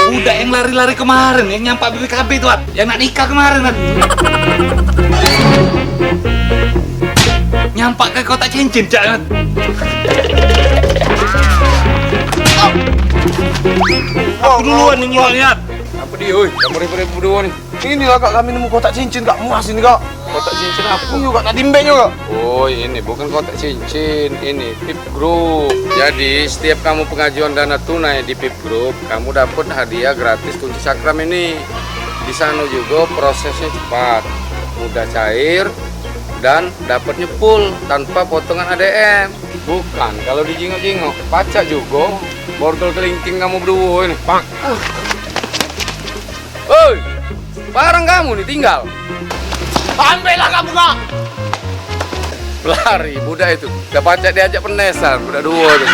Udah yang lari-lari kemarin, yang nyampak BPKB tuh, yang nak nikah kemarin kan. Nyampak ke kotak cincin, jangan. Aku duluan nih lihat. Apa dia, oi? Kamu ribut-ribut berdua nih. Inilah kak, kami nemu kotak cincin kak, muas ini kak. Kotak cincin apa? Iya kak, tadi mbeknya kak. Oh ini bukan kotak cincin, ini PIP Group. Jadi setiap kamu pengajuan dana tunai di PIP Group, kamu dapat hadiah gratis kunci sakram ini. Di sana juga prosesnya cepat, mudah cair, dan dapatnya full tanpa potongan ADM. Bukan, kalau dijingok-jingok, pacak juga. Borgol kelingking kamu berdua ini. Pak. Oi, barang kamu nih tinggal. Ambillah kamu kak. Lari, budak itu. Udah pacak diajak penesan, budak dua tuh.